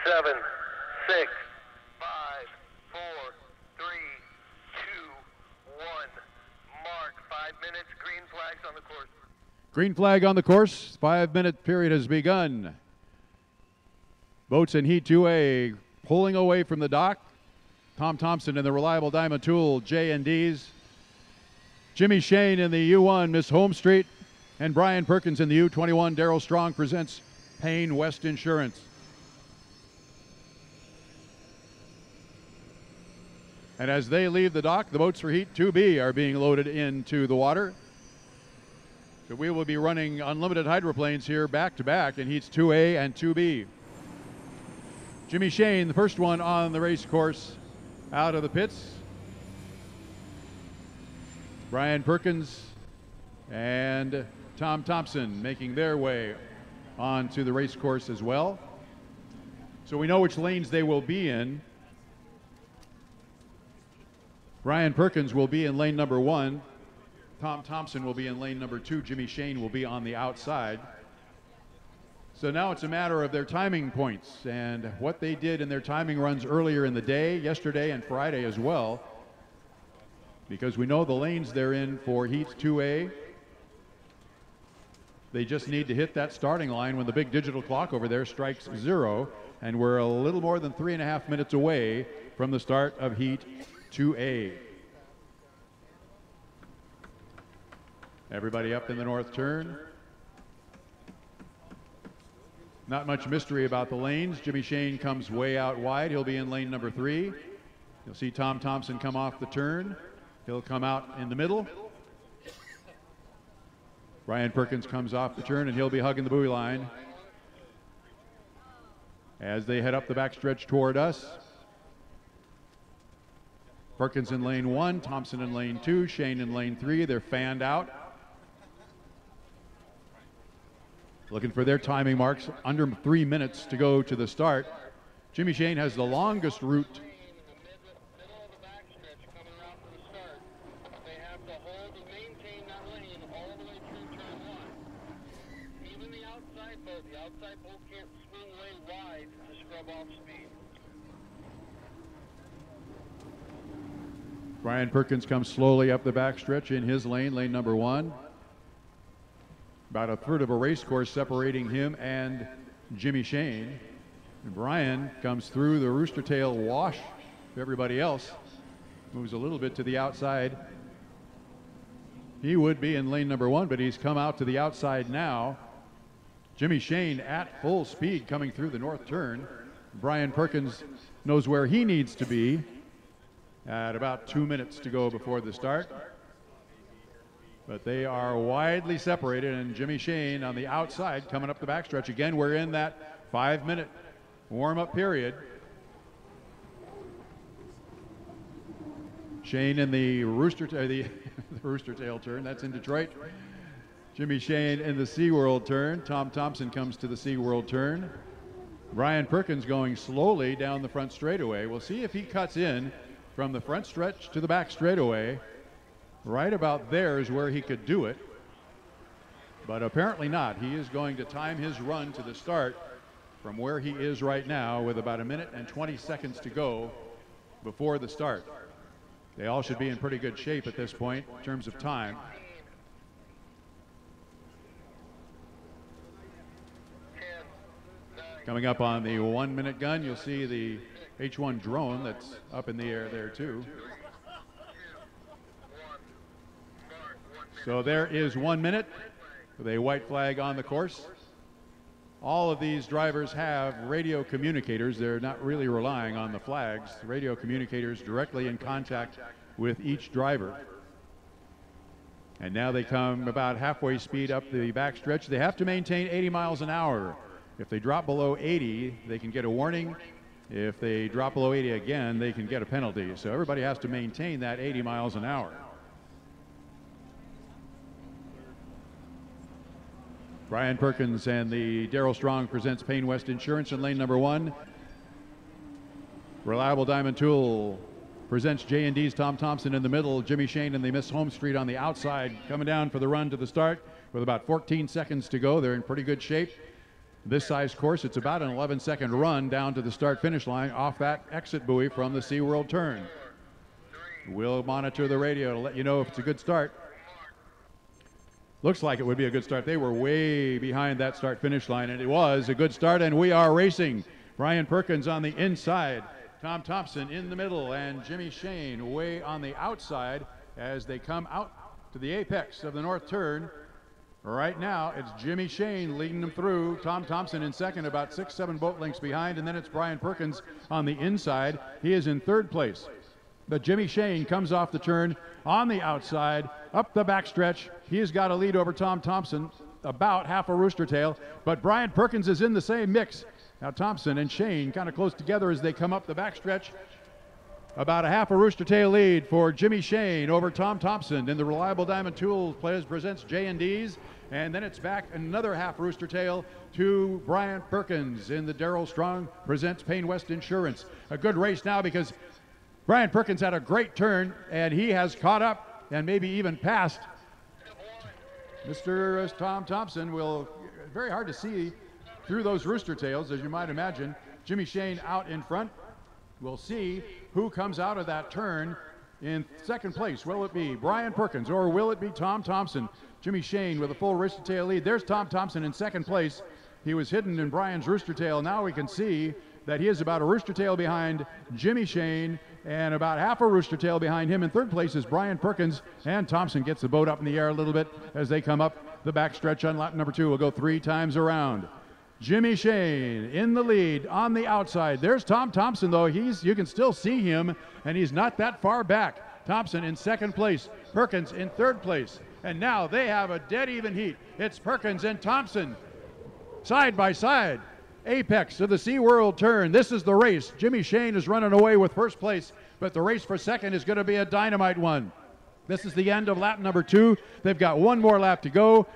7, 6, 5, 4, 3, 2, 1. Mark, 5 minutes, green flags on the course. Green flag on the course. 5-minute period has begun. Boats in Heat 2A pulling away from the dock. Tom Thompson in the Reliable Diamond Tool J&Ds. Jimmy Shane in the U1 Miss HomeStreet. And Brian Perkins in the U21 Darrell Strong presents Payne West Insurance. And as they leave the dock, the boats for Heat 2B are being loaded into the water. So we will be running unlimited hydroplanes here back to back in Heats 2A and 2B. Jimmy Shane, the first one on the race course, out of the pits. Brian Perkins and Tom Thompson making their way onto the race course as well. So we know which lanes they will be in. Brian Perkins will be in lane number 1. Tom Thompson will be in lane number 2. Jimmy Shane will be on the outside. So now it's a matter of their timing points and what they did in their timing runs earlier in the day, yesterday and Friday as well. Because we know the lanes they're in for Heats 2A. They just need to hit that starting line when the big digital clock over there strikes 0. And we're a little more than 3.5 minutes away from the start of Heat 2A. Everybody up in the north turn. Not much mystery about the lanes. Jimmy Shane comes way out wide. He'll be in lane number 3. You'll see Tom Thompson come off the turn. He'll come out in the middle. Brian Perkins comes off the turn and he'll be hugging the buoy line as they head up the backstretch toward us. Perkins in lane 1, Thompson in lane 2, Shane in lane 3. They're fanned out. Looking for their timing marks. Under 3 minutes to go to the start. Jimmy Shane has the longest route. The outside boat can't swing way wide to scrub off speed. Brian Perkins comes slowly up the backstretch in his lane, lane number 1. About a third of a race course separating him and Jimmy Shane. And Brian comes through the rooster tail wash of everybody else. Moves a little bit to the outside. He would be in lane number 1, but he's come out to the outside now. Jimmy Shane at full speed coming through the north turn. Brian Perkins knows where he needs to be at about 2 minutes to go before the start. But they are widely separated, and Jimmy Shane on the outside coming up the backstretch. Again, we're in that 5-minute warm-up period. Shane in the rooster tail turn. That's in Detroit. Jimmy Shane in the SeaWorld turn. Tom Thompson comes to the SeaWorld turn. Brian Perkins going slowly down the front straightaway. We'll see if he cuts in from the front stretch to the back straightaway. Right about there is where he could do it. But apparently not. He is going to time his run to the start from where he is right now with about 1 minute and 20 seconds to go before the start. They all should be in pretty good shape at this point in terms of time. Coming up on the 1-minute gun, you'll see the H-1 drone that's up in the air there too. So there is 1 minute with a white flag on the course. All of these drivers have radio communicators. They're not really relying on the flags. The radio communicators directly in contact with each driver. And now they come about halfway speed up the backstretch. They have to maintain 80 miles an hour. If they drop below 80, they can get a warning. If they drop below 80 again, they can get a penalty. So everybody has to maintain that 80 miles an hour. Brian Perkins and the Darrell Strong presents Payne West Insurance in lane number 1. Reliable Diamond Tool presents J&D's Tom Thompson in the middle. Jimmy Shane and the Miss HomeStreet on the outside, coming down for the run to the start with about 14 seconds to go. They're in pretty good shape. this size course, it's about an 11-second run down to the start-finish line off that exit buoy from the SeaWorld turn. We'll monitor the radio to let you know if it's a good start. Looks like it would be a good start. They were way behind that start-finish line, and it was a good start, and we are racing. Brian Perkins on the inside, Tom Thompson in the middle, and Jimmy Shane way on the outside as they come out to the apex of the north turn. Right now, it's Jimmy Shane leading them through. Tom Thompson in second, about 6-7 boat lengths behind, and then it's Brian Perkins on the inside. He is in third place. But Jimmy Shane comes off the turn on the outside, up the backstretch. He's got a lead over Tom Thompson, about half a rooster tail, but Brian Perkins is in the same mix. Now Thompson and Shane kind of close together as they come up the backstretch. About a half a rooster tail lead for Jimmy Shane over Tom Thompson. In the Reliable Diamond Tools presents J&D's, and then it's back another half rooster tail to Brian Perkins in the Darrell Strong presents Payne West Insurance. A good race now because Brian Perkins had a great turn, and he has caught up and maybe even passed Mr. Tom Thompson. Very hard to see through those rooster tails, as you might imagine. Jimmy Shane out in front. We'll see who comes out of that turn in second place. Will it be Brian Perkins or will it be Tom Thompson? Jimmy Shane with a full rooster tail lead. There's Tom Thompson in second place. He was hidden in Brian's rooster tail. Now we can see that he is about a rooster tail behind Jimmy Shane and about half a rooster tail behind him. In third place is Brian Perkins, and Thompson gets the boat up in the air a little bit as they come up the backstretch on lap number 2. We'll go 3 times around. Jimmy Shane in the lead on the outside. There's Tom Thompson, though. You can still see him, and he's not that far back. Thompson in second place, Perkins in third place, and now they have a dead even heat. It's Perkins and Thompson side by side. Apex of the SeaWorld turn. This is the race. Jimmy Shane is running away with first place, but the race for second is going to be a dynamite one. This is the end of lap number 2. They've got one more lap to go.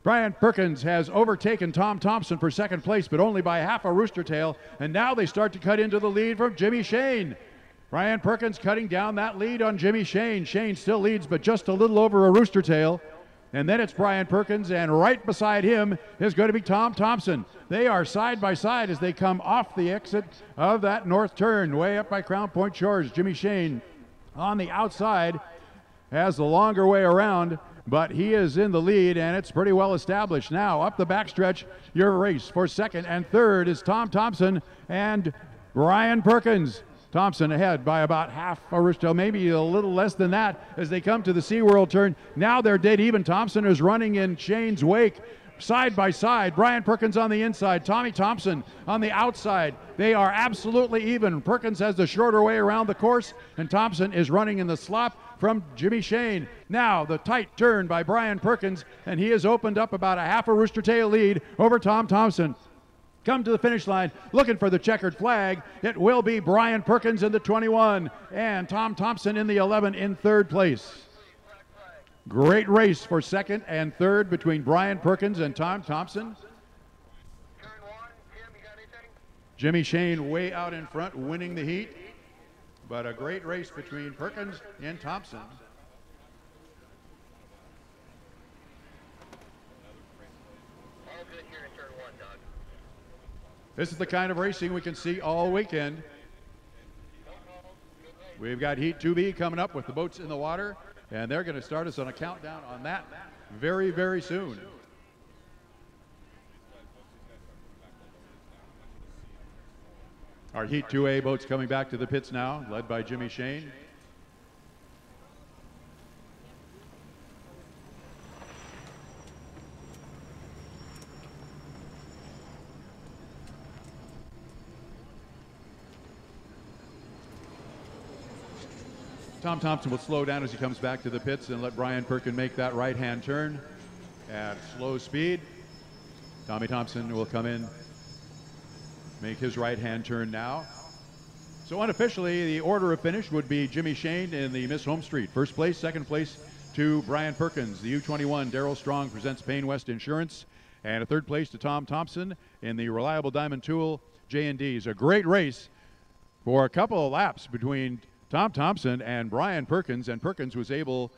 Brian Perkins has overtaken Tom Thompson for second place, but only by half a rooster tail, and now they start to cut into the lead from Jimmy Shane. Brian Perkins cutting down that lead on Jimmy Shane. Shane still leads, but just a little over a rooster tail. And then it's Brian Perkins, and right beside him is going to be Tom Thompson. They are side by side as they come off the exit of that north turn, way up by Crown Point Shores. Jimmy Shane on the outside has the longer way around, but he is in the lead, and it's pretty well established. Now, up the backstretch, your race for second and third is Tom Thompson and Brian Perkins. Thompson ahead by about half a rooster tail, maybe a little less than that as they come to the SeaWorld turn. Now they're dead even. Thompson is running in Shane's wake. Side by side, Brian Perkins on the inside, Tommy Thompson on the outside. They are absolutely even. Perkins has the shorter way around the course, and Thompson is running in the slop from Jimmy Shane. Now the tight turn by Brian Perkins, and he has opened up about a half a rooster tail lead over Tom Thompson. Come to the finish line looking for the checkered flag. It will be Brian Perkins in the 21 and Tom Thompson in the 11 in third place. Great race for second and third between Brian Perkins and Tom Thompson. Turn 1, Tim, you got anything? Jimmy Shane way out in front, winning the heat. But a great race between Perkins and Thompson. All good here in turn 1, Doug. This is the kind of racing we can see all weekend. We've got Heat 2B coming up with the boats in the water, and they're going to start us on a countdown on that very, very soon. Our Heat 2A boats coming back to the pits now, led by Jimmy Shane. Tom Thompson will slow down as he comes back to the pits and let Brian Perkins make that right-hand turn at slow speed. Tommy Thompson will come in, make his right-hand turn now. So unofficially, the order of finish would be Jimmy Shane in the Miss HomeStreet. First place, second place to Brian Perkins. The U21 Darrell Strong presents Payne West Insurance. And a third place to Tom Thompson in the Reliable Diamond Tool J&D's. A great race for a couple of laps between Tom Thompson and Brian Perkins was able